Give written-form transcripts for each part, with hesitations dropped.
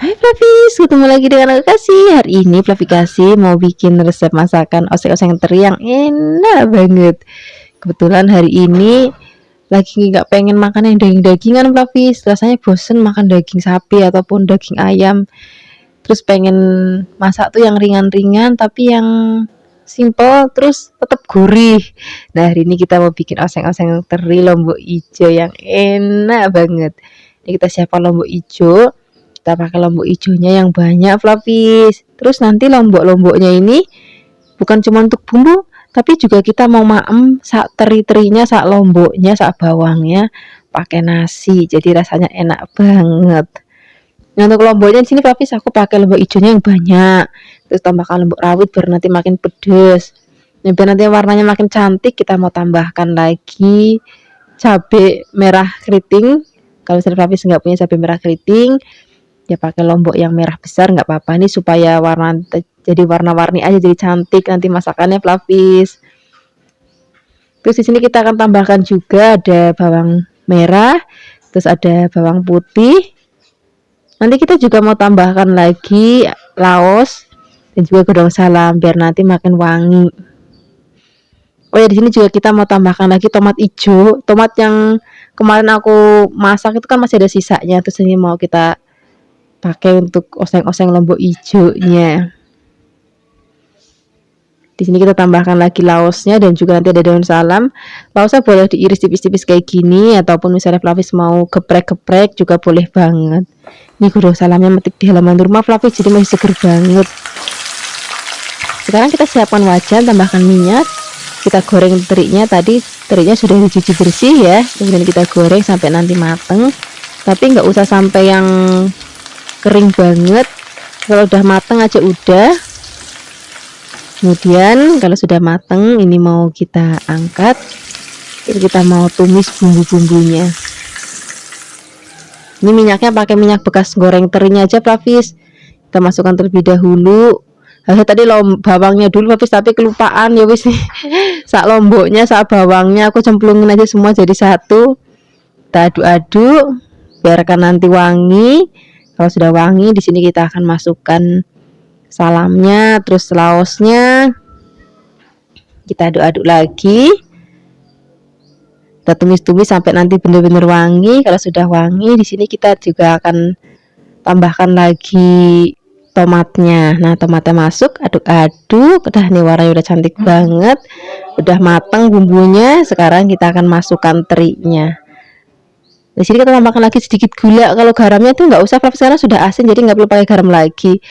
Hai Flavis, ketemu lagi dengan aku Kasih. Hari ini Flavi Kasih mau bikin resep masakan oseng-oseng teri yang enak banget. Kebetulan hari ini lagi nggak pengen makan yang daging-dagingan Flavis. Rasanya bosen makan daging sapi ataupun daging ayam. Terus pengen masak tuh yang ringan-ringan tapi yang simple terus tetap gurih. Nah hari ini kita mau bikin oseng-oseng teri lombok ijo yang enak banget. Ini kita siapkan lombok ijo. Kita pakai lombok hijaunya yang banyak Flavis. Terus nanti lombok-lomboknya ini bukan cuma untuk bumbu, tapi juga kita mau maem sak teri-terinya, sak lomboknya, sak bawangnya pakai nasi. Jadi rasanya enak banget. Nah, untuk lomboknya di sini Flavis aku pakai lombok hijaunya yang banyak. Terus tambahkan lombok rawit biar nanti makin pedes. Nah, biar nanti warnanya makin cantik, kita mau tambahkan lagi cabai merah keriting. Kalau misalnya Flavis nggak punya cabai merah keriting, ya pakai lombok yang merah besar nggak apa-apa nih supaya warna jadi warna-warni aja, jadi cantik nanti masakannya Flavis. Terus di sini kita akan tambahkan juga ada bawang merah, terus ada bawang putih. Nanti kita juga mau tambahkan lagi laos dan juga gedong salam biar nanti makin wangi. Oh ya, di sini juga kita mau tambahkan lagi tomat hijau, tomat yang kemarin aku masak itu kan masih ada sisanya, terus ini mau kita pakai untuk oseng-oseng lombok hijaunya. Di sini kita tambahkan lagi laosnya dan juga nanti ada daun salam. Laosnya boleh diiris tipis-tipis kayak gini ataupun misalnya Flavis mau geprek-geprek juga boleh banget. Ini gedong salamnya metik di halaman rumah Flavis jadi masih seger banget. Sekarang kita siapkan wajan, tambahkan minyak. Kita goreng terinya, tadi terinya sudah dicuci bersih ya. Kemudian kita goreng sampai nanti mateng. Tapi nggak usah sampai yang kering banget, kalau udah mateng aja udah. Kemudian kalau sudah mateng ini mau kita angkat, kita mau tumis bumbu-bumbunya. Ini minyaknya pakai minyak bekas goreng terinya aja Flavis. Kita masukkan terlebih dahulu. Tadi bawangnya dulu Flavis tapi kelupaan ya wis nih. Sak lomboknya, sak bawangnya aku cemplungin aja semua jadi satu. Kita aduk-aduk biarkan nanti wangi. Kalau sudah wangi, di sini kita akan masukkan salamnya, terus laosnya. Kita aduk-aduk lagi. Kita tumis-tumis sampai nanti benar-benar wangi. Kalau sudah wangi, di sini kita juga akan tambahkan lagi tomatnya. Nah, tomatnya masuk, aduk-aduk. Udah nih warnanya udah cantik banget. Udah matang bumbunya. Sekarang kita akan masukkan terinya. Di sini kita tambahkan lagi sedikit gula. Kalau garamnya tuh nggak usah Flavis karena sudah asin, jadi nggak perlu pakai garam lagi.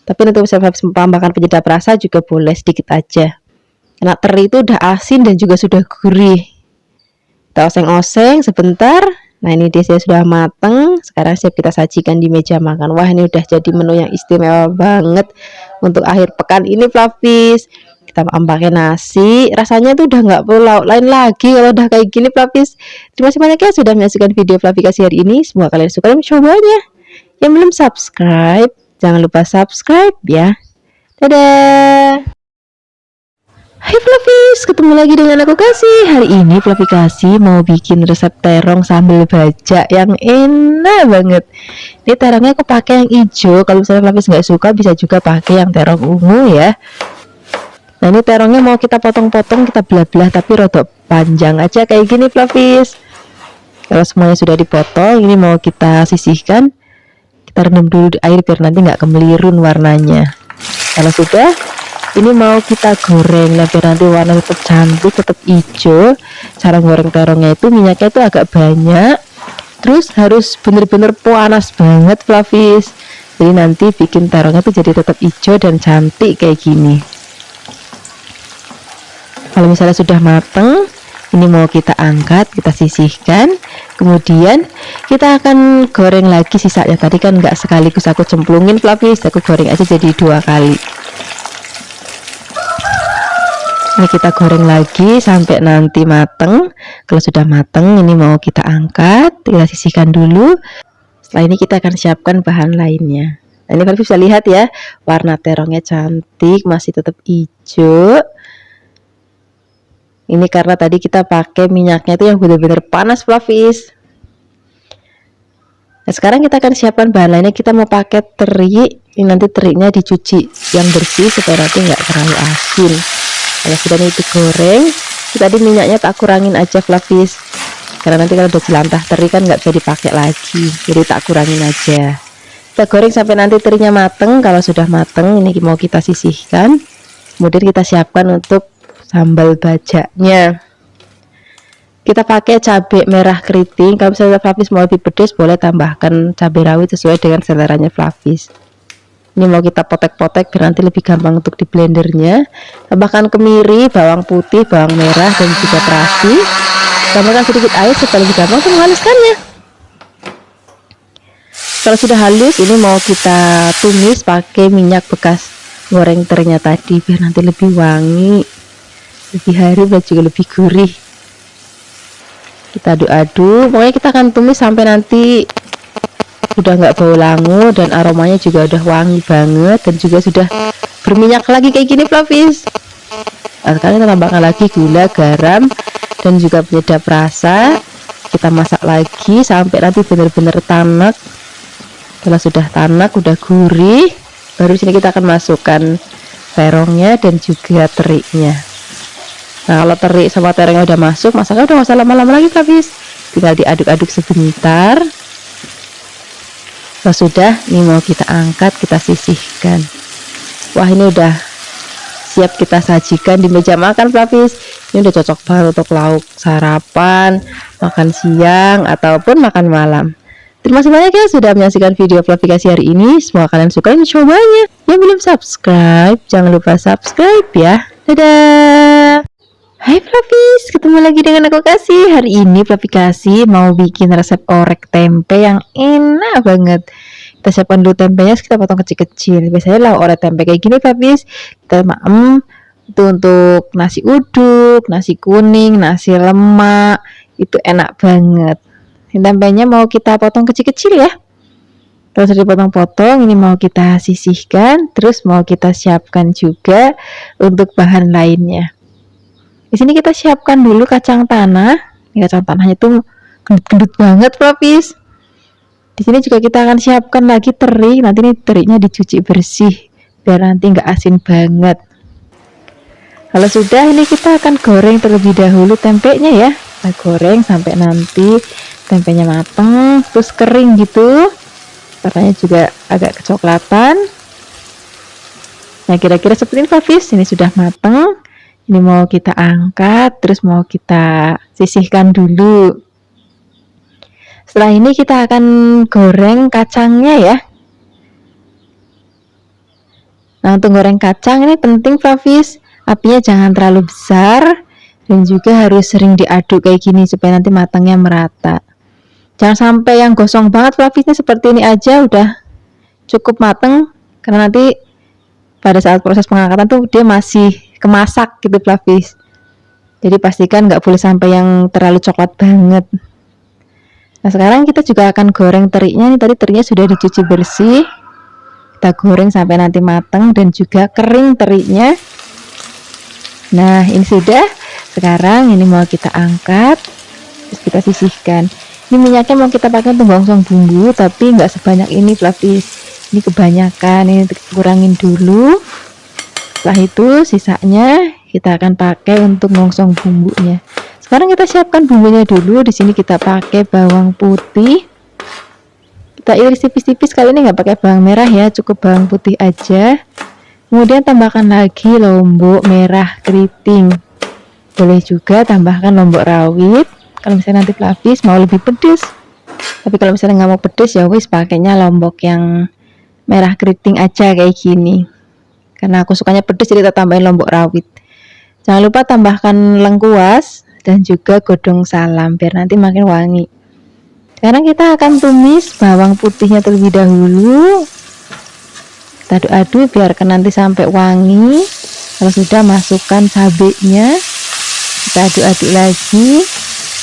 Tapi nanti bisa Flavis tambahkan penyedap rasa juga boleh sedikit aja. Karena teri itu udah asin dan juga sudah gurih. Kita oseng-oseng sebentar. Nah ini dia sudah mateng. Sekarang siap kita sajikan di meja makan. Wah ini udah jadi menu yang istimewa banget untuk akhir pekan ini Flavis. Kita pakai nasi, rasanya tuh udah nggak perlu lauk lain lagi kalau udah kayak gini Flavis. Terima kasih banyak ya sudah menyaksikan video Flavi Kasih hari ini. Semoga kalian suka dan mencobanya. Yang belum subscribe, jangan lupa subscribe ya. Dadah. Hai Flavis, ketemu lagi dengan aku Kasih. Hari ini Flavi Kasih mau bikin resep terong sambal bajak yang enak banget. Ini terongnya aku pakai yang hijau. Kalau misalnya Flavis nggak suka bisa juga pakai yang terong ungu ya. Nah ini terongnya mau kita potong-potong, kita belah-belah tapi rodok panjang aja kayak gini Flavis. Kalau semuanya sudah dipotong, ini mau kita sisihkan. Kita rendam dulu di air biar nanti nggak kemelirun warnanya. Kalau sudah, ini mau kita goreng lah biar nanti warna tetap cantik, tetap hijau. Cara goreng terongnya itu minyaknya itu agak banyak. Terus harus bener-bener panas banget Flavis. Jadi nanti bikin terongnya tuh jadi tetap hijau dan cantik kayak gini. Kalau misalnya sudah mateng, ini mau kita angkat, kita sisihkan. Kemudian kita akan goreng lagi sisanya. Tadi kan nggak sekaligus aku cemplungin Flavis, aku goreng aja jadi 2 kali. Ini kita goreng lagi sampai nanti mateng. Kalau sudah mateng, ini mau kita angkat, kita sisihkan dulu. Setelah ini kita akan siapkan bahan lainnya. Nah, ini Flavis bisa lihat ya, warna terongnya cantik, masih tetap hijau. Ini karena tadi kita pakai minyaknya itu yang benar-benar panas Flavis. Nah, sekarang kita akan siapkan bahan lainnya. Kita mau pakai teri. Ini nanti terinya dicuci yang bersih supaya nanti nggak terlalu asin. Kalau sudah itu goreng, tadi minyaknya tak kurangin aja Flavis, karena nanti kalau udah jelantah teri kan nggak bisa dipakai lagi, jadi tak kurangin aja. Kita goreng sampai nanti terinya mateng. Kalau sudah mateng, ini mau kita sisihkan, kemudian kita siapkan untuk sambal bajaknya. Kita pakai cabai merah keriting. Kalau misalnya Flavis mau lebih pedas, boleh tambahkan cabai rawit sesuai dengan seleranya Flavis. Ini mau kita potek-potek biar nanti lebih gampang untuk di blendernya. Tambahkan kemiri, bawang putih, bawang merah, dan juga terasi. Tambahkan sedikit air supaya lebih gampang untuk menghaluskannya. Kalau sudah halus, ini mau kita tumis pakai minyak bekas goreng terinya tadi biar nanti lebih wangi, lebih harum, dan juga lebih gurih. Kita aduk-aduk, pokoknya kita akan tumis sampai nanti udah nggak bau langu dan aromanya juga udah wangi banget dan juga sudah berminyak lagi kayak gini Flavis. Nah, sekarang kita tambahkan lagi gula, garam, dan juga penyedap rasa. Kita masak lagi sampai nanti benar-benar tanak. Kalau sudah tanak, udah gurih, baru sini kita akan masukkan terongnya dan juga terinya. Nah, kalau teri sama terongnya udah masuk, masaknya udah nggak usah lama-lama lagi Flavis, tinggal diaduk-aduk sebentar. Kalau sudah, ini mau kita angkat, kita sisihkan. Wah, ini udah siap kita sajikan di meja makan Flavis. Ini udah cocok banget untuk lauk sarapan, makan siang, ataupun makan malam. Terima kasih banyak ya sudah menyaksikan video Flavikasi hari ini. Semoga kalian suka mencobanya. Yang belum subscribe, jangan lupa subscribe ya. Dadah. Hai Flavis, ketemu lagi dengan aku Kasih. Hari ini Flavikasi mau bikin resep orek tempe yang enak banget. Kita siapkan dulu tempenya, kita potong kecil-kecil. Biasanya lah orek tempe kayak gini Flavis, kita itu untuk nasi uduk, nasi kuning, nasi lemak, itu enak banget. Ini tempenya mau kita potong kecil-kecil ya. Terus dipotong-potong, ini mau kita sisihkan, terus mau kita siapkan juga untuk bahan lainnya. Di sini kita siapkan dulu kacang tanah. Ini kacang tanahnya tuh gendut-gendut banget Flavis. Di sini juga kita akan siapkan lagi teri. Nanti ini terinya dicuci bersih biar nanti nggak asin banget. Kalau sudah, ini kita akan goreng terlebih dahulu tempenya ya. Kita goreng sampai nanti tempenya matang, terus kering gitu. Warnanya juga agak kecoklatan. Nah, kira-kira seperti ini Flavis. Ini sudah matang. Ini mau kita angkat, terus mau kita sisihkan dulu. Setelah ini kita akan goreng kacangnya ya. Nah, untuk goreng kacang ini penting Flavis, apinya jangan terlalu besar dan juga harus sering diaduk kayak gini supaya nanti matangnya merata. Jangan sampai yang gosong banget Flavisnya, seperti ini aja udah cukup mateng, karena nanti pada saat proses pengangkatan tuh dia masih kemasak gitu Flavis. Jadi pastikan nggak boleh sampai yang terlalu coklat banget. Nah, sekarang kita juga akan goreng terinya. Ini tadi terinya sudah dicuci bersih. Kita goreng sampai nanti matang dan juga kering terinya. Nah, ini sudah. Sekarang ini mau kita angkat, terus kita sisihkan. Ini minyaknya mau kita pakai untuk gongsong bumbu, tapi nggak sebanyak ini Flavis. Ini kebanyakan, ini kurangin dulu. Setelah itu sisanya kita akan pakai untuk gongsong bumbunya. Sekarang kita siapkan bumbunya dulu. Di sini kita pakai bawang putih. Kita iris tipis-tipis, kali ini nggak pakai bawang merah ya, cukup bawang putih aja. Kemudian tambahkan lagi lombok merah keriting. Boleh juga tambahkan lombok rawit. Kalau misalnya nanti Flavis mau lebih pedas. Tapi kalau misalnya nggak mau pedas ya wis pakainya lombok yang merah keriting aja kayak gini. Karena aku sukanya pedas jadi kita tambahin lombok rawit. Jangan lupa tambahkan lengkuas dan juga godong salam biar nanti makin wangi. Sekarang kita akan tumis bawang putihnya terlebih dahulu. Kita aduk-aduk biarkan nanti sampai wangi. Kalau sudah, masukkan cabenya. Kita aduk-aduk lagi.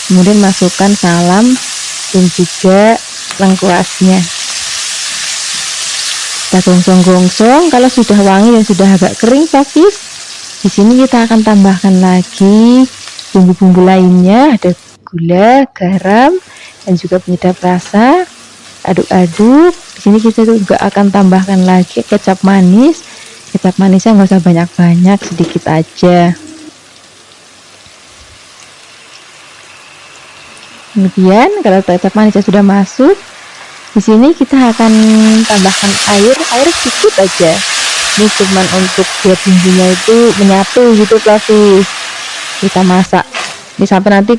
Kemudian masukkan salam dan juga lengkuasnya. Kita gongsong-gongsong. Kalau sudah wangi dan sudah agak kering Flavis, di sini kita akan tambahkan lagi bumbu-bumbu lainnya. Ada gula, garam, dan juga penyedap rasa. aduk-aduk. Di sini kita juga akan tambahkan lagi kecap manis. Kecap manisnya nggak usah banyak-banyak, sedikit aja. Kemudian kalau kecap manisnya sudah masuk, di sini kita akan tambahkan air sedikit aja. Ini cuman untuk biar bumbunya itu menyatu gitu Flavis. Kita masak ini sampai nanti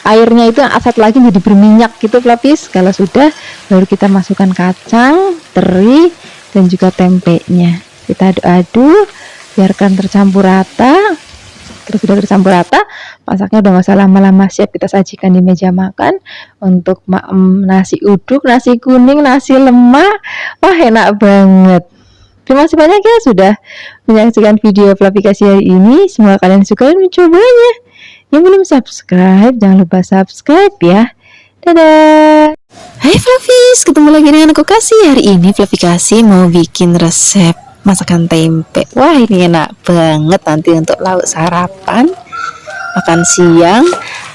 airnya itu asat lagi jadi berminyak gitu Flavis. Kalau sudah, baru kita masukkan kacang, teri, dan juga tempenya. Kita aduk-aduk, biarkan tercampur rata. Terus sudah tercampur rata, masaknya udah gak usah lama-lama, siap kita sajikan di meja makan untuk nasi uduk, nasi kuning, nasi lemak. Wah, enak banget. Terima kasih banyak ya sudah menyaksikan video Flavikasi hari ini. Semoga kalian suka dan mencobanya. Yang belum subscribe, jangan lupa subscribe ya. Dadah. Hai Flavis, ketemu lagi dengan aku Kasih. Hari ini Flavikasi mau bikin resep masakan tempe. Wah, ini enak banget nanti untuk lauk sarapan, makan siang,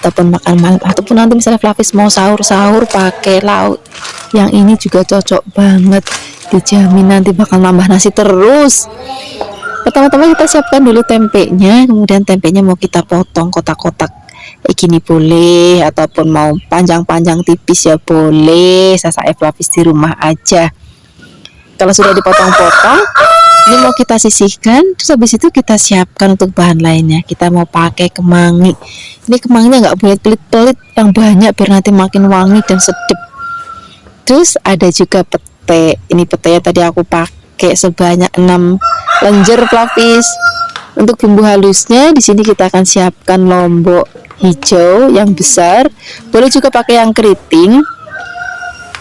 ataupun makan malam, ataupun nanti misalnya Flavis mau sahur-sahur pakai lauk yang ini juga cocok banget. Dijamin nanti bakal nambah nasi terus. Pertama-tama kita siapkan dulu tempenya, kemudian tempenya mau kita potong kotak-kotak kayak gini boleh, ataupun mau panjang-panjang tipis ya boleh, sesuai Flavis di rumah aja. Kalau sudah dipotong-potong, ini mau kita sisihkan. Terus habis itu kita siapkan untuk bahan lainnya. Kita mau pakai kemangi. Ini kemanginya nggak boleh pelit-pelit, yang banyak biar nanti makin wangi dan sedap. Terus ada juga pete. Ini petenya tadi aku pakai sebanyak 6 lenjer Flavis. Untuk bumbu halusnya di sini kita akan siapkan lombok hijau yang besar. Boleh juga pakai yang keriting.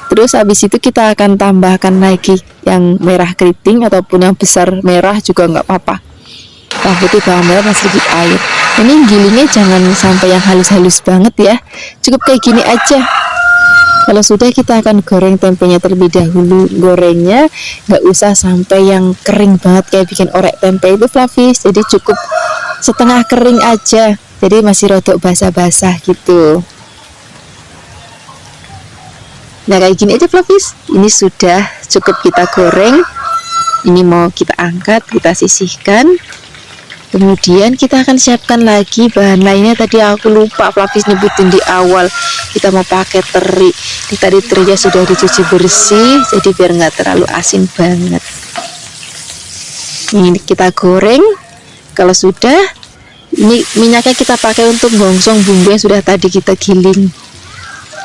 Terus habis itu kita akan tambahkan lagi yang merah keriting ataupun yang besar merah juga nggak apa-apa. Bawang putih, bawang merah, dan sedikit air. Ini gilingnya jangan sampai yang halus-halus banget ya. Cukup kayak gini aja. Kalau sudah, kita akan goreng tempenya terlebih dahulu. Gorengnya nggak usah sampai yang kering banget kayak bikin orek tempe itu Flavis. Jadi cukup setengah kering aja. Jadi masih rodok basah-basah gitu. Nah kayak gini aja Flavis, ini sudah cukup kita goreng. Ini mau kita angkat, kita sisihkan. Kemudian kita akan siapkan lagi bahan lainnya. Tadi aku lupa Flavis nyebutin di awal. Kita mau pakai teri. Ini tadi terinya sudah dicuci bersih, jadi biar nggak terlalu asin banget. Ini kita goreng. Kalau sudah, ini minyaknya kita pakai untuk gongsong bumbu yang sudah tadi kita giling.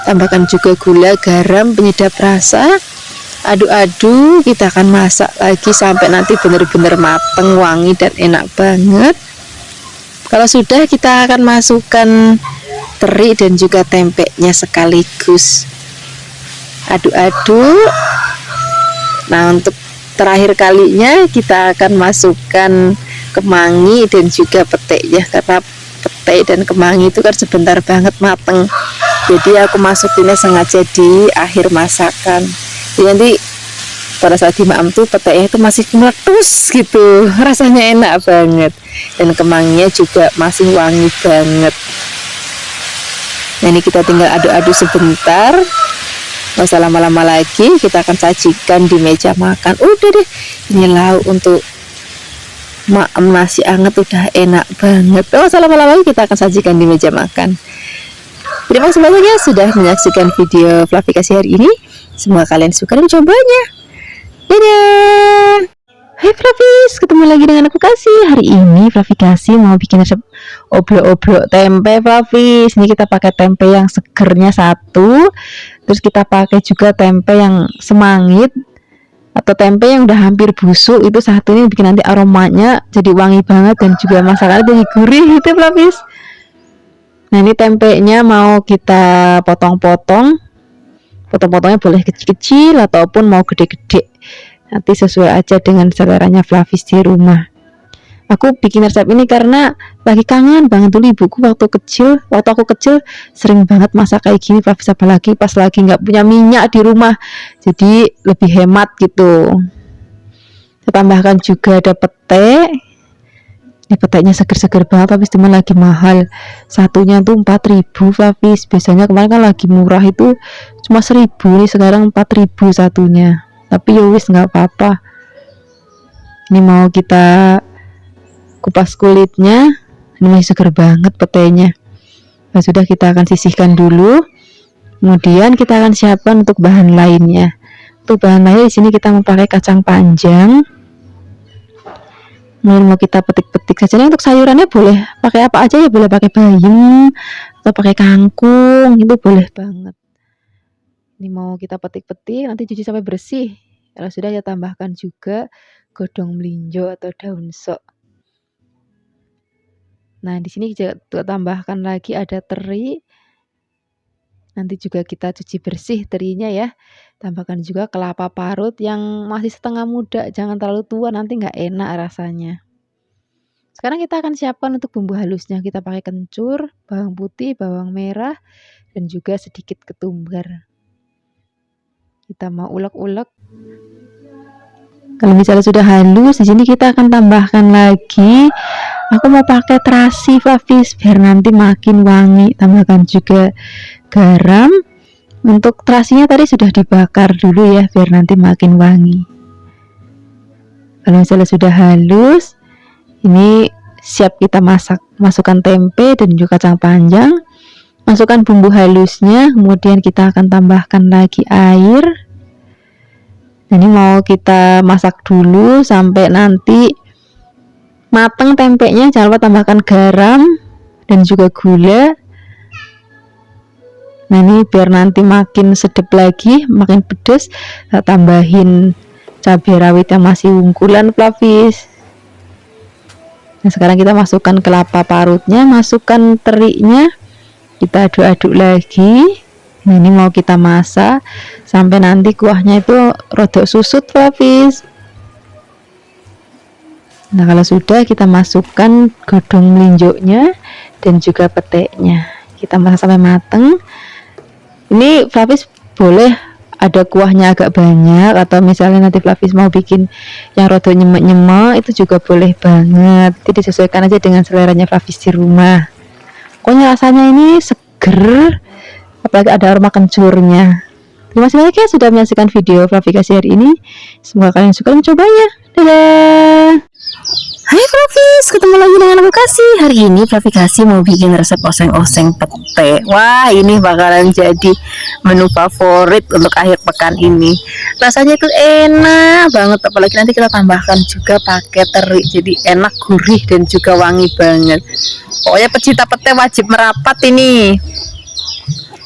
Tambahkan juga gula, garam, penyedap rasa. Aduk-aduk, kita akan masak lagi sampai nanti benar-benar mateng, wangi, dan enak banget. Kalau sudah, kita akan masukkan teri dan juga tempenya sekaligus. Aduk-aduk. Nah, untuk terakhir kalinya kita akan masukkan kemangi dan juga peteknya, karena petai dan kemangi itu kan sebentar banget mateng. Jadi aku masukinnya sengaja di akhir masakan. Jadi nanti pada saat dimakan tuh petainya itu masih meletus gitu, rasanya enak banget. Dan kemanginya juga masih wangi banget. Nah ini kita tinggal aduk-aduk sebentar. Nggak usah lama-lama lagi, kita akan sajikan di meja makan. Udah deh, ini lauk untuk nasi anget udah enak banget. Nggak usah lama-lama lagi, kita akan sajikan di meja makan. Terima kasih banyak ya sudah menyaksikan video Flavikasi hari ini. Semoga kalian suka dan cobanya. Dadah. Hai Flavis, ketemu lagi dengan aku Kasih. Hari ini Flavikasi mau bikin resep obrok-obrok tempe Flavis. Ini kita pakai tempe yang segernya 1. Terus kita pakai juga tempe yang semangit atau tempe yang udah hampir busuk. Itu satu, ini bikin nanti aromanya jadi wangi banget dan juga masakannya jadi gurih gitu Flavis. Nah ini tempenya mau kita potong-potong. Potong-potongnya boleh kecil-kecil ataupun mau gede-gede. Nanti sesuai aja dengan seleranya Flavis di rumah. Aku bikin resep ini karena lagi kangen banget dulu ibuku waktu kecil. Waktu aku kecil sering banget masak kayak gini Flavis, apalagi pas lagi nggak punya minyak di rumah. Jadi lebih hemat gitu. Kita tambahkan juga ada pete. Ini peteknya seger-seger banget, Flavis, cuma lagi mahal. Satunya tuh 4.000, Flavis. Biasanya kemarin kan lagi murah itu cuma 1.000, nih sekarang 4.000 satunya. Tapi yowis nggak apa-apa. Ini mau kita kupas kulitnya. Ini masih seger banget petenya. Nah, sudah, kita akan sisihkan dulu. Kemudian kita akan siapkan untuk bahan lainnya. Untuk bahan lainnya di sini kita memakai kacang panjang. Kemudian mau kita petik-petik saja. Nah, untuk sayurannya boleh pakai apa aja ya, boleh pakai bayam atau pakai kangkung, itu boleh banget. Ini mau kita petik-petik, nanti cuci sampai bersih. Kalau sudah, ya tambahkan juga godong melinjo atau daun sok. Nah, di sini juga tambahkan lagi ada teri. Nanti juga kita cuci bersih terinya ya. Tambahkan juga kelapa parut yang masih setengah muda, jangan terlalu tua, nanti nggak enak rasanya. Sekarang kita akan siapkan untuk bumbu halusnya. Kita pakai kencur, bawang putih, bawang merah, dan juga sedikit ketumbar. Kita mau ulek-ulek. Kalau misalnya sudah halus, di sini kita akan tambahkan lagi. Aku mau pakai terasi, Flavis, biar nanti makin wangi. Tambahkan juga garam. Untuk terasinya tadi sudah dibakar dulu ya, biar nanti makin wangi. Kalau misalnya sudah halus, ini siap kita masak. Masukkan tempe dan juga kacang panjang. Masukkan bumbu halusnya, kemudian kita akan tambahkan lagi air. Ini mau kita masak dulu sampai nanti mateng tempenya. Jangan lupa tambahkan garam dan juga gula. Nah, ini biar nanti makin sedap lagi, makin pedas. Kita tambahin cabai rawit yang masih unggulan, Flavis. Nah, sekarang kita masukkan kelapa parutnya, masukkan terinya, kita aduk-aduk lagi. Nah, ini mau kita masak sampai nanti kuahnya itu rodok susut, Flavis. Nah, kalau sudah, kita masukkan godong melinjonya dan juga peteknya. Kita masak sampai mateng. Ini Flavis boleh ada kuahnya agak banyak, atau misalnya nanti Flavis mau bikin yang rodok nyemek-nyemek, itu juga boleh banget. Jadi disesuaikan aja dengan seleranya Flavis di rumah. Pokoknya rasanya ini seger, apalagi ada aroma kencurnya. Terima kasih banyak ya sudah menyaksikan video Flavikasi hari ini. Semoga kalian suka mencobanya. Dadah. Hai Flavis, ketemu lagi dengan aku Kasih. Hari ini Flavikasi mau bikin resep oseng-oseng pete. Wah, ini bakalan jadi menu favorit untuk akhir pekan ini. Rasanya itu enak banget, apalagi nanti kita tambahkan juga pakai teri. Jadi enak, gurih, dan juga wangi banget. Pokoknya pecinta pete wajib merapat ini.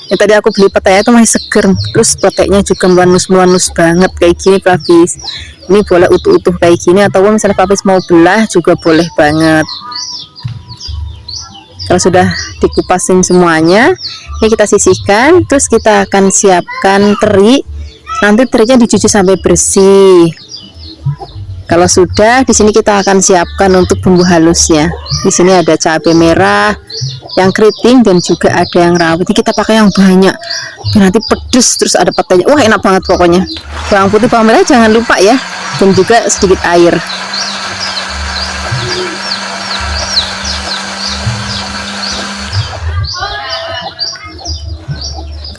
Yang tadi aku beli petenya itu masih seger, terus peteknya juga melanus-melanus banget kayak gini, Flavis. Ini boleh utuh-utuh kayak gini, atau misalnya Flavis mau belah juga boleh banget. Kalau sudah dikupasin semuanya, ini kita sisihkan, terus kita akan siapkan teri. Nanti terinya dicuci sampai bersih. Kalau sudah, di sini kita akan siapkan untuk bumbu halusnya. Di sini ada cabai merah yang keriting dan juga ada yang rawit. Ini kita pakai yang banyak, biar nanti pedes, terus ada petenya. Wah, enak banget pokoknya. Bawang putih, bawang merah jangan lupa ya, dan juga sedikit air.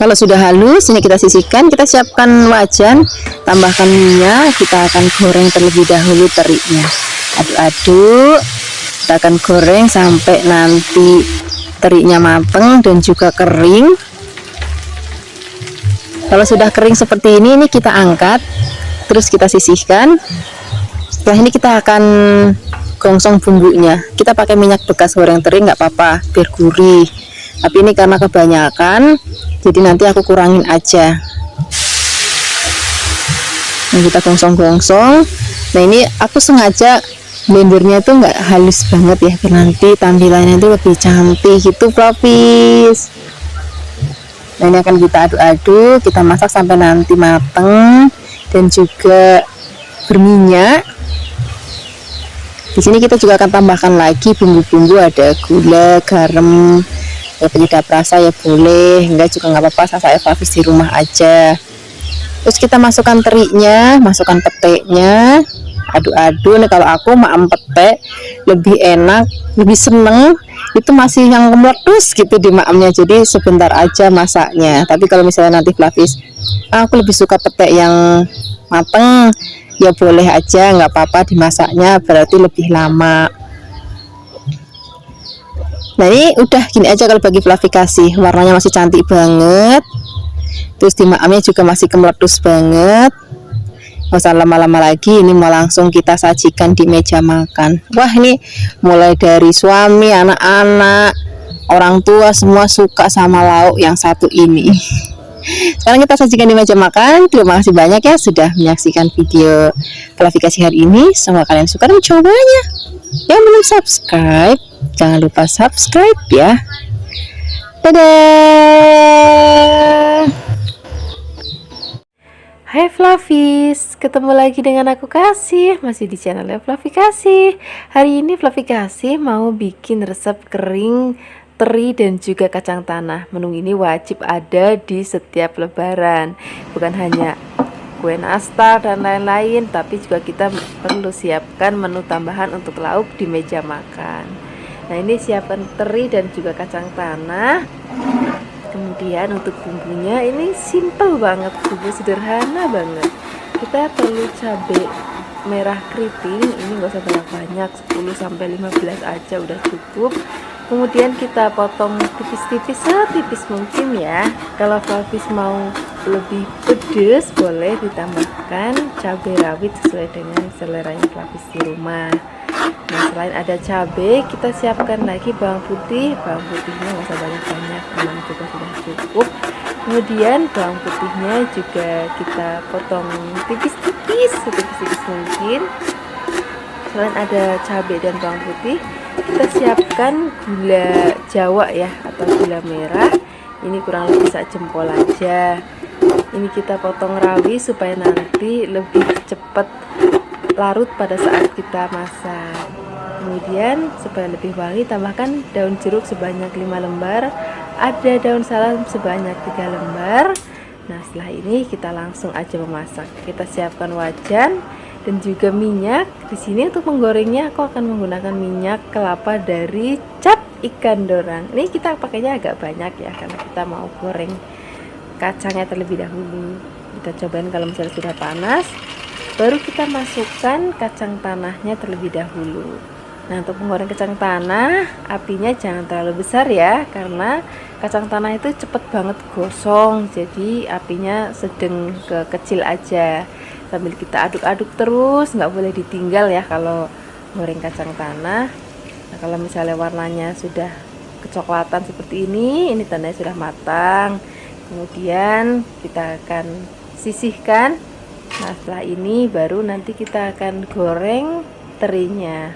Kalau sudah halus, ini kita sisihkan, kita siapkan wajan, tambahkan minyak, kita akan goreng terlebih dahulu terinya. Aduk-aduk, kita akan goreng sampai nanti terinya mateng dan juga kering. Kalau sudah kering seperti ini kita angkat, terus kita sisihkan. Setelah ini kita akan gongsong bumbunya. Kita pakai minyak bekas goreng teri nggak apa-apa, biar gurih. Tapi ini karena kebanyakan, jadi nanti aku kurangin aja. Nah, kita gongsong-gongsong. Nah, ini aku sengaja blendernya tuh nggak halus banget ya, biar nanti tampilannya itu lebih cantik gitu, Flavis. Nah, ini akan kita aduk-aduk, kita masak sampai nanti mateng dan juga berminyak. Di sini kita juga akan tambahkan lagi bumbu-bumbu, ada gula, garam, ya penyedap rasa ya boleh, enggak juga nggak apa-apa, saya Flavis di rumah aja. Terus kita masukkan terinya, masukkan peteknya, adu-adu. Nah, kalau aku mak empete lebih enak, lebih seneng itu masih yang meletus gitu di maamnya, jadi sebentar aja masaknya. Tapi kalau misalnya nanti Flavis, aku lebih suka pete yang mateng, ya boleh aja, nggak apa-apa dimasaknya, berarti lebih lama. Nah ini udah gini aja kalau bagi Flavi kasih, warnanya masih cantik banget, terus di maamnya juga masih kemeletus banget. Nggak usah lama-lama lagi, ini mau langsung kita sajikan di meja makan. Wah ini mulai dari suami, anak-anak, orang tua semua suka sama lauk yang satu ini. Sekarang kita sajikan di meja makan. Terima kasih banyak ya sudah menyaksikan video klarifikasi hari ini. Semoga kalian suka dan mencobanya. Yang belum subscribe, jangan lupa subscribe ya. Dadah. Hai Flavis, ketemu lagi dengan aku Kasih, masih di channelnya Flavi Kasih. Hari ini Flavi Kasih mau bikin resep kering teri dan juga kacang tanah. Menu ini wajib ada di setiap lebaran, bukan hanya kue nastar dan lain-lain, tapi juga kita perlu siapkan menu tambahan untuk lauk di meja makan. Nah ini siapkan teri dan juga kacang tanah. Kemudian untuk bumbunya ini simple banget, bumbu sederhana banget. Kita perlu cabai merah keriting, ini nggak usah banyak-banyak, 10-15 aja udah cukup. Kemudian kita potong tipis-tipis, setipis mungkin ya. Kalau Flavis mau lebih pedas, boleh ditambahkan cabai rawit sesuai dengan seleranya Flavis di rumah. Nah selain ada cabai, kita siapkan lagi bawang putih. Bawang putihnya nggak usah banyak-banyak, 6 juga sudah cukup. Kemudian bawang putihnya juga kita potong tipis-tipis, setipis-tipis mungkin. Selain ada cabai dan bawang putih, kita siapkan gula Jawa ya, atau gula merah. Ini kurang lebih sak jempol aja. Ini kita potong rawi supaya nanti lebih cepat larut pada saat kita masak. Kemudian supaya lebih wangi, tambahkan daun jeruk sebanyak 5 lembar, ada daun salam sebanyak 3 lembar. Nah setelah ini kita langsung aja memasak. Kita siapkan wajan dan juga minyak. Di sini untuk menggorengnya aku akan menggunakan minyak kelapa dari Cap Ikan Dorang. Ini kita pakainya agak banyak ya, karena kita mau goreng kacangnya terlebih dahulu. Kita cobain kalau misalnya sudah panas, baru kita masukkan kacang tanahnya terlebih dahulu. Nah untuk menggoreng kacang tanah, apinya jangan terlalu besar ya, karena kacang tanah itu cepet banget gosong. Jadi apinya sedang ke kecil aja, sambil kita aduk-aduk terus, nggak boleh ditinggal ya kalau goreng kacang tanah. Nah kalau misalnya warnanya sudah kecoklatan seperti ini tandanya sudah matang. Kemudian kita akan sisihkan. Nah setelah ini baru nanti kita akan goreng terinya.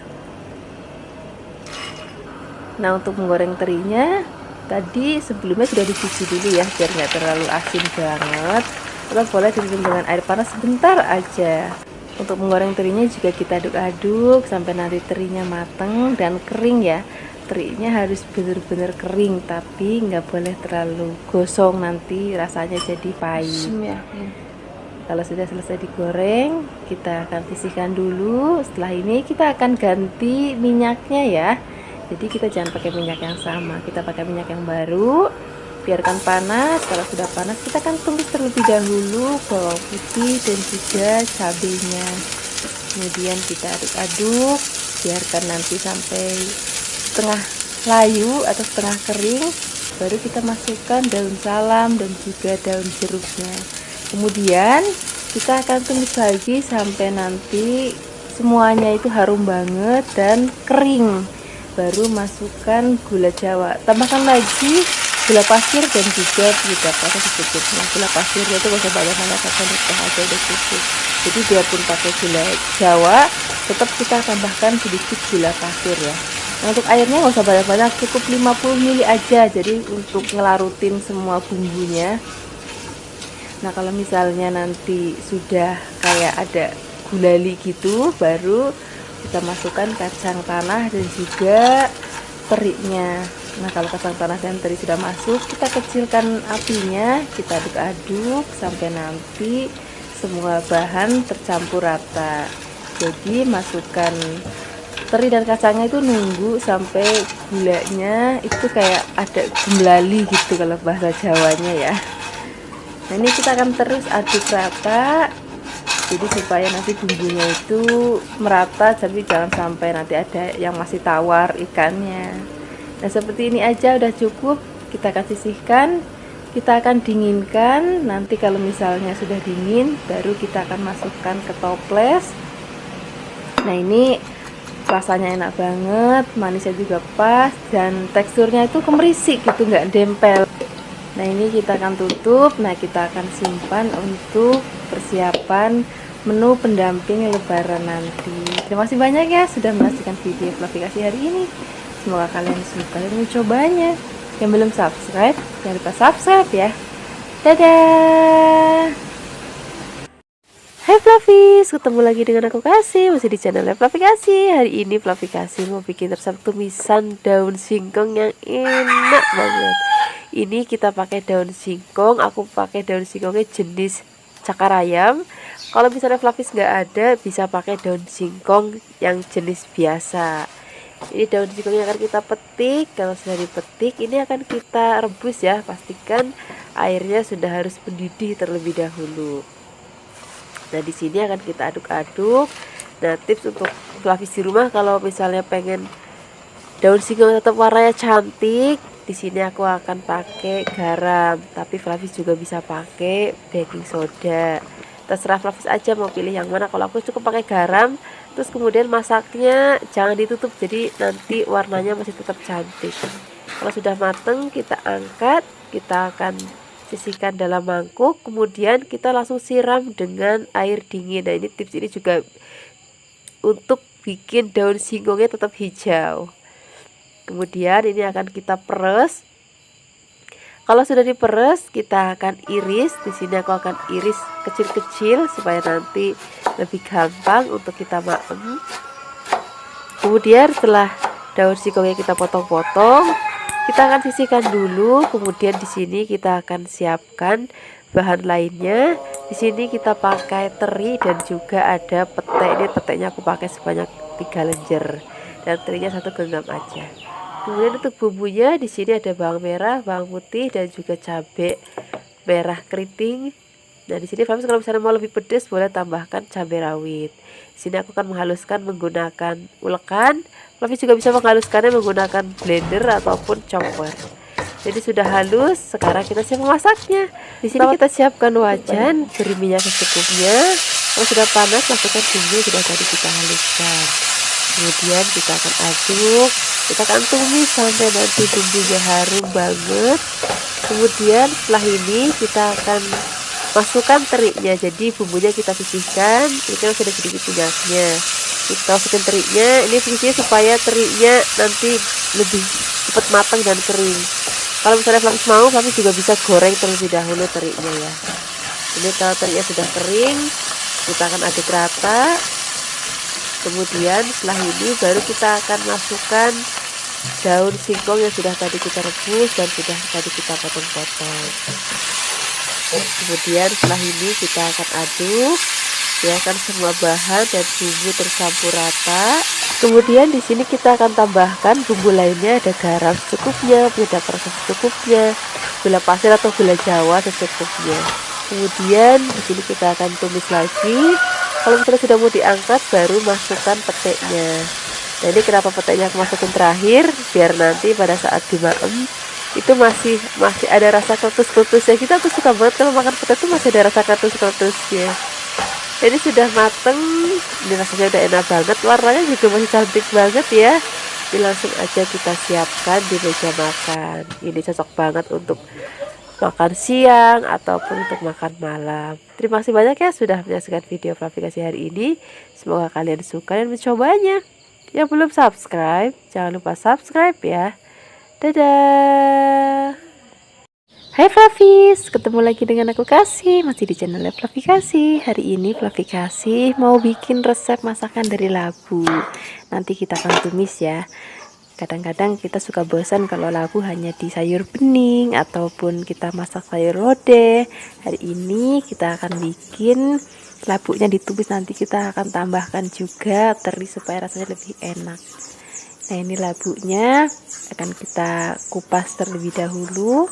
Nah untuk menggoreng terinya tadi sebelumnya sudah dicuci dulu ya, biar nggak terlalu asin banget. Terus boleh direndam dengan air panas sebentar aja. Untuk menggoreng terinya juga kita aduk-aduk sampai nanti terinya mateng dan kering ya. Terinya harus benar-benar kering, tapi nggak boleh terlalu gosong, nanti rasanya jadi pahit. Kalau sudah selesai digoreng, kita akan sisihkan dulu. Setelah ini kita akan ganti minyaknya ya. Jadi kita jangan pakai minyak yang sama, kita pakai minyak yang baru. Biarkan panas. Kalau sudah panas, kita akan tumis terlebih dahulu bawang putih dan juga cabenya. Kemudian kita aduk-aduk, biarkan nanti sampai setengah layu atau setengah kering. Baru kita masukkan daun salam dan juga daun jeruknya. Kemudian kita akan tumis lagi sampai nanti semuanya itu harum banget dan kering. Baru masukkan gula Jawa, tambahkan lagi gula pasir dan juga penyedap rasa secukupnya. Gula pasirnya itu gak usah banyak-banyak, sedikit aja udah cukup. Jadi biarpun pakai gula Jawa, tetap kita tambahkan sedikit gula pasir ya. Nah, untuk airnya nggak usah banyak-banyak, cukup 50 ml aja. Jadi untuk ngelarutin semua bumbunya. Nah kalau misalnya nanti sudah kayak ada gulali gitu, baru kita masukkan kacang tanah dan juga terinya. Nah kalau kacang tanah dan teri sudah masuk, kita kecilkan apinya, kita aduk-aduk sampai nanti semua bahan tercampur rata. Jadi masukkan teri dan kacangnya itu nunggu sampai gulanya itu kayak ada gumlali gitu kalau bahasa Jawanya ya. Nah ini kita akan terus aduk rata, jadi supaya nanti bumbunya itu merata, tapi jangan sampai nanti ada yang masih tawar ikannya. Nah seperti ini aja udah cukup. Kita akan sisihkan, kita akan dinginkan. Nanti kalau misalnya sudah dingin, baru kita akan masukkan ke toples. Nah ini rasanya enak banget, manisnya juga pas, dan teksturnya itu kemerisik gitu, nggak dempel. Nah ini kita akan tutup. Nah kita akan simpan untuk persiapan menu pendamping lebaran nanti. Terima kasih banyak ya sudah menyaksikan video Flavikasi hari ini. Semoga kalian suka dan mencobanya. Yang belum subscribe, jangan lupa subscribe ya. Dadah. Hai Flavis, ketemu lagi dengan aku Kasih, masih di channel Flavikasi. Hari ini Flavikasi mau bikin resep tumisan daun singkong yang enak banget. Ini kita pakai daun singkong, aku pakai daun singkongnya jenis cakar ayam. Kalau misalnya Flavis nggak ada, bisa pakai daun singkong yang jenis biasa. Ini daun singkong yang akan kita petik. Kalau sudah dipetik, ini akan kita rebus ya. Pastikan airnya sudah harus mendidih terlebih dahulu. Nah di sini akan kita aduk-aduk. Nah tips untuk Flavis di rumah, kalau misalnya pengen daun singkong tetap warnanya cantik, di sini aku akan pakai garam. Tapi Flavis juga bisa pakai baking soda. Terserah Flavis aja mau pilih yang mana. Kalau aku cukup pakai garam. Terus kemudian masaknya jangan ditutup, jadi nanti warnanya masih tetap cantik. Kalau sudah mateng kita angkat, kita akan sisihkan dalam mangkuk, kemudian kita langsung siram dengan air dingin. Nah ini tips ini juga untuk bikin daun singkongnya tetap hijau. Kemudian ini akan kita peres. Kalau sudah diperes, kita akan iris. Di sini aku akan iris kecil-kecil supaya nanti lebih gampang untuk kita maem. Kemudian setelah daun singkongnya kita potong-potong, kita akan sisihkan dulu. Kemudian di sini kita akan siapkan bahan lainnya. Di sini kita pakai teri dan juga ada petai. Ini petainya aku pakai sebanyak 3 lenjer dan terinya 1 genggam aja. Kemudian untuk bumbunya di sini ada bawang merah, bawang putih dan juga cabai merah keriting. Nah di sini Flavis kalau misalnya mau lebih pedas boleh tambahkan cabai rawit. Di sini aku akan menghaluskan menggunakan ulekan. Flavis juga bisa menghaluskannya menggunakan blender ataupun chopper. Jadi sudah halus, sekarang kita siap memasaknya. Di sini kita siapkan wajan, beri minyak secukupnya. Kalau sudah panas, masukkan bumbu yang sudah tadi kita haluskan. Kemudian kita akan aduk, kita akan tumis sampai nanti bumbunya harum banget. Kemudian setelah ini kita akan masukkan terinya. Jadi bumbunya kita sisihkan, ini kan sudah sedikit minyaknya. Kita masukkan terinya, ini fungsinya supaya terinya nanti lebih cepat matang dan kering. Kalau misalnya Flavis mau, Flavis juga bisa goreng terlebih dahulu terinya ya. Ini kalau terinya sudah kering, kita akan aduk rata. Kemudian setelah ini baru kita akan masukkan daun singkong yang sudah tadi kita rebus dan sudah tadi kita potong-potong. Kemudian setelah ini kita akan aduk, biarkan semua bahan dan bumbu tercampur rata. Kemudian di sini kita akan tambahkan bumbu lainnya, ada garam secukupnya, penyedap rasa secukupnya, gula pasir atau gula Jawa secukupnya. Kemudian di sini kita akan tumis lagi. Kalau misalnya sudah mau diangkat, baru masukkan petenya. Nah ini kenapa petenya aku masukin terakhir, biar nanti pada saat dimaem itu masih ada rasa kletus-kletusnya. Kita aku suka banget kalau makan pete itu masih ada rasa kletus-kletusnya. Ini sudah mateng, ini rasanya udah enak banget, warnanya juga masih cantik banget ya. Ini langsung aja kita siapkan di meja makan. Ini cocok banget untuk makan siang ataupun untuk makan malam. Terima kasih banyak ya sudah menyaksikan video Flavikasi hari ini. Semoga kalian suka dan mencobanya. Yang belum subscribe, jangan lupa subscribe ya. Dadah. Hai Flavis, ketemu lagi dengan aku Kasih, masih di channel Flavikasi. Hari ini Flavikasi mau bikin resep masakan dari labu. Nanti kita akan tumis ya. Kadang-kadang kita suka bosan kalau labu hanya di sayur bening ataupun kita masak sayur lodeh. Hari ini kita akan bikin labuknya ditumis nanti kita akan tambahkan juga teri supaya rasanya lebih enak. Nah, ini labuknya akan kita kupas terlebih dahulu.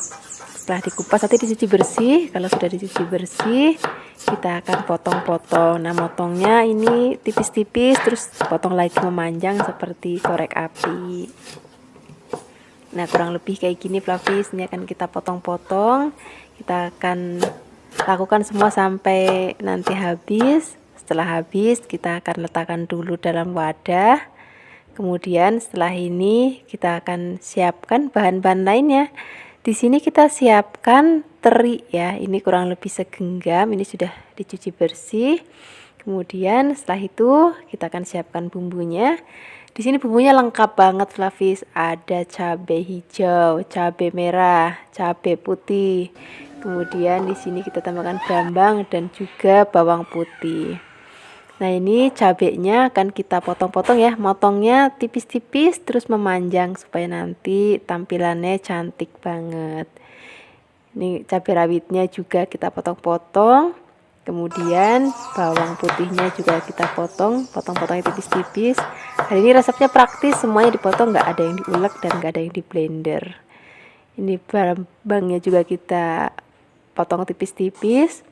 Setelah dikupas nanti dicuci bersih. Kalau sudah dicuci bersih, kita akan potong-potong. Nah, motongnya ini tipis-tipis, terus potong lagi memanjang seperti korek api. Nah, kurang lebih kayak gini Flavis. Ini akan kita potong-potong. Kita akan lakukan semua sampai nanti habis. Setelah habis, kita akan letakkan dulu dalam wadah. Kemudian setelah ini kita akan siapkan bahan-bahan lainnya. Di sini kita siapkan teri ya. Ini kurang lebih segenggam. Ini sudah dicuci bersih. Kemudian setelah itu kita akan siapkan bumbunya. Di sini bumbunya lengkap banget Flavis. Ada cabai hijau, cabai merah, cabai putih. Kemudian di sini kita tambahkan brambang dan juga bawang putih. Nah, ini cabenya akan kita potong-potong ya. Motongnya tipis-tipis terus memanjang supaya nanti tampilannya cantik banget. Ini cabai rawitnya juga kita potong-potong. Kemudian bawang putihnya juga kita potong-potongnya tipis-tipis. Hari ini resepnya praktis, semuanya dipotong, nggak ada yang diulek dan nggak ada yang di blender. Ini brambangnya juga kita potong tipis-tipis.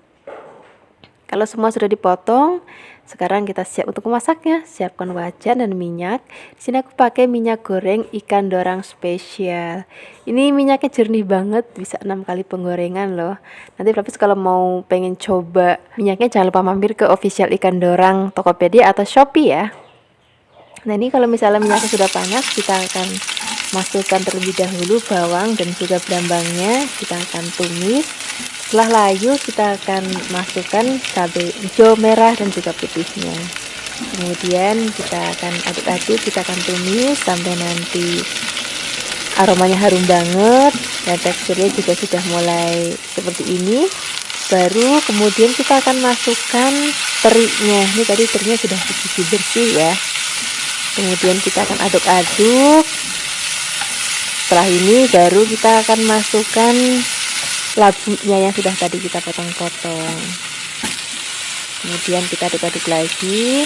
Kalau semua sudah dipotong, sekarang kita siap untuk memasaknya. Siapkan wajan dan minyak. Di sini aku pakai minyak goreng ikan dorang spesial. Ini minyaknya jernih banget, bisa 6 kali penggorengan loh. Nanti Flavis kalau mau pengen coba minyaknya, jangan lupa mampir ke official ikan dorang Tokopedia atau Shopee ya. Nah, ini kalau misalnya minyaknya sudah panas, kita akan masukkan terlebih dahulu bawang dan juga brambangnya. Kita akan tumis. Setelah layu, kita akan masukkan cabai hijau, merah, dan juga putihnya. Kemudian kita akan aduk-aduk, kita akan tumis sampai nanti aromanya harum banget dan teksturnya juga sudah mulai seperti ini. Baru kemudian kita akan masukkan terinya. Ini tadi terinya sudah dicuci bersih ya. Kemudian kita akan aduk-aduk. Setelah ini baru kita akan masukkan labunya yang sudah tadi kita potong-potong. Kemudian kita aduk-aduk lagi.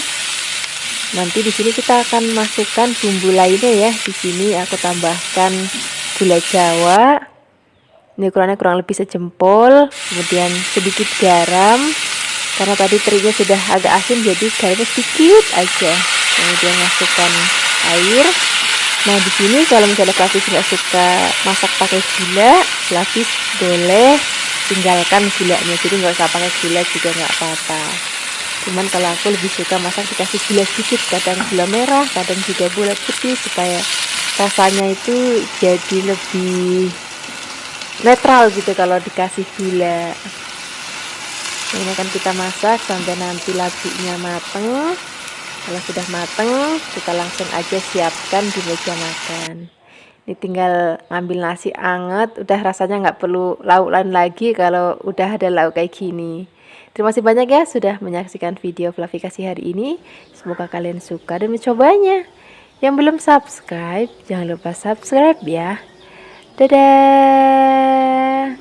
Nanti di sini kita akan masukkan bumbu lainnya ya. Di sini aku tambahkan gula Jawa. Ini ukurannya kurang lebih sejempol. Kemudian sedikit garam. Karena tadi terinya sudah agak asin, jadi garamnya sedikit aja. Kemudian masukkan air. Nah, di sini kalau misalnya Flavis nggak suka masak pakai gula, Flavis boleh tinggalkan gulanya, jadi nggak usah pakai gula juga nggak apa-apa. Cuman kalau aku lebih suka masak dikasih gula sedikit, kadang gula merah, kadang juga gula putih, supaya rasanya itu jadi lebih netral gitu kalau dikasih gula. Ini akan kita masak sampai nanti labunya mateng. Kalau sudah mateng, kita langsung aja siapkan di meja makan. Ini tinggal ngambil nasi anget, udah rasanya nggak perlu lauk lain lagi kalau udah ada lauk kayak gini. Terima kasih banyak ya sudah menyaksikan video Flavikasi hari ini. Semoga kalian suka dan mencobanya. Yang belum subscribe, jangan lupa subscribe ya. Dadah!